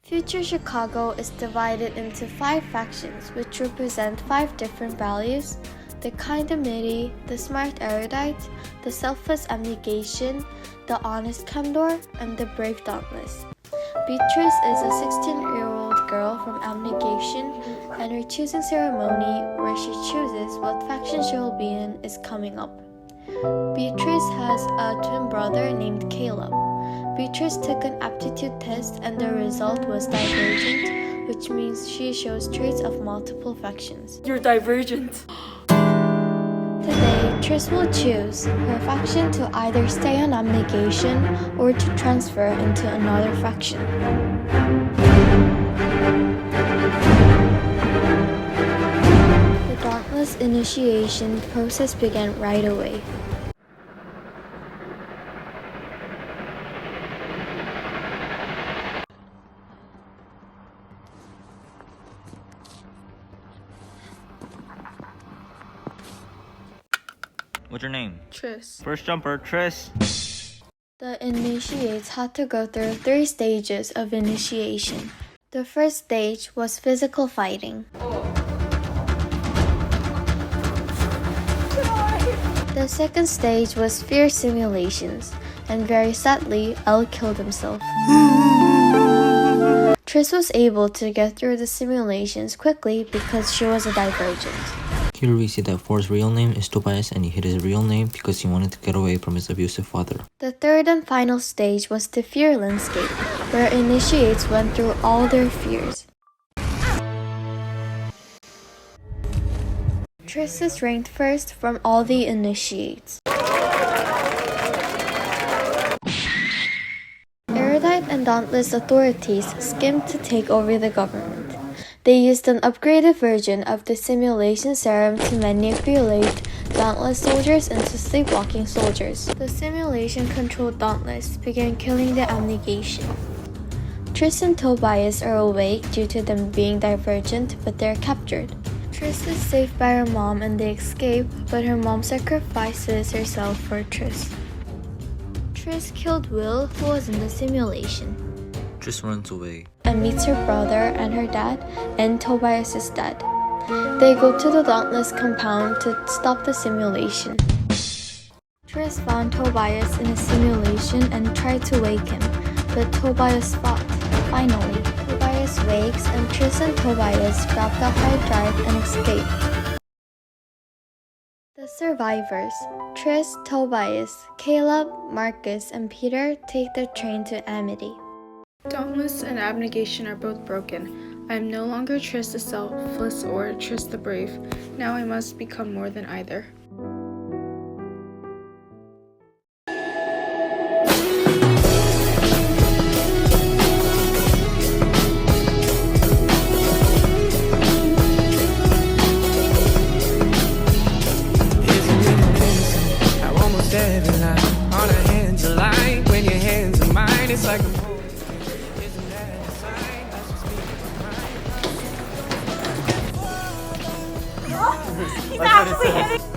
Future Chicago is divided into 5 factions which represent 5 different values: the kind committee, the smart erudite, the selfless abnegation, the honest candor, and the brave dauntless. Beatrice is a 16-year-old girl from abnegation, and her choosing ceremony, where she chooses what faction she will be in, is coming up. Beatrice has a twin brother named Caleb. Beatrice took an aptitude test and the result was divergent, which means she shows traits of multiple factions. You're divergent. Today, Tris will choose her faction to either stay on abnegation or to transfer into another faction. The Dauntless initiation process began right away. What's your name? Tris. First jumper, Tris. The initiates had to go through 3 stages of initiation. The first stage was physical fighting. The second stage was fear simulations, and very sadly, Elle killed himself. Tris was able to get through the simulations quickly because she was a divergent. Here we see that For's real name is Tobias and he hid his real name because he wanted to get away from his abusive father. The third and final stage was the fear landscape, where initiates went through all their fears. Tris is ranked first from all the initiates. Erudite and Dauntless authorities schemed to take over the government. They used an upgraded version of the simulation serum to manipulate Dauntless soldiers into sleepwalking soldiers. The simulation-controlled Dauntless began killing the abnegation. Tris and Tobias are awake due to them being divergent, but they're captured. Tris is saved by her mom and they escape, but her mom sacrifices herself for Tris. Tris killed Will, who was in the simulation. Tris runs away And meets her brother and her dad, and Tobias is dead. They go to the Dauntless compound to stop the simulation. Tris found Tobias in a simulation and tried to wake him, but Tobias fought. Finally, Tobias wakes and Tris and Tobias grab the hard drive and escape. The survivors, Tris, Tobias, Caleb, Marcus, and Peter take the train to Amity. Dauntless and abnegation are both broken. I am no longer Tris the selfless or Tris the brave. Now I must become more than either. Every line on our hands align. When your hands are mine, it's like a He's actually hitting.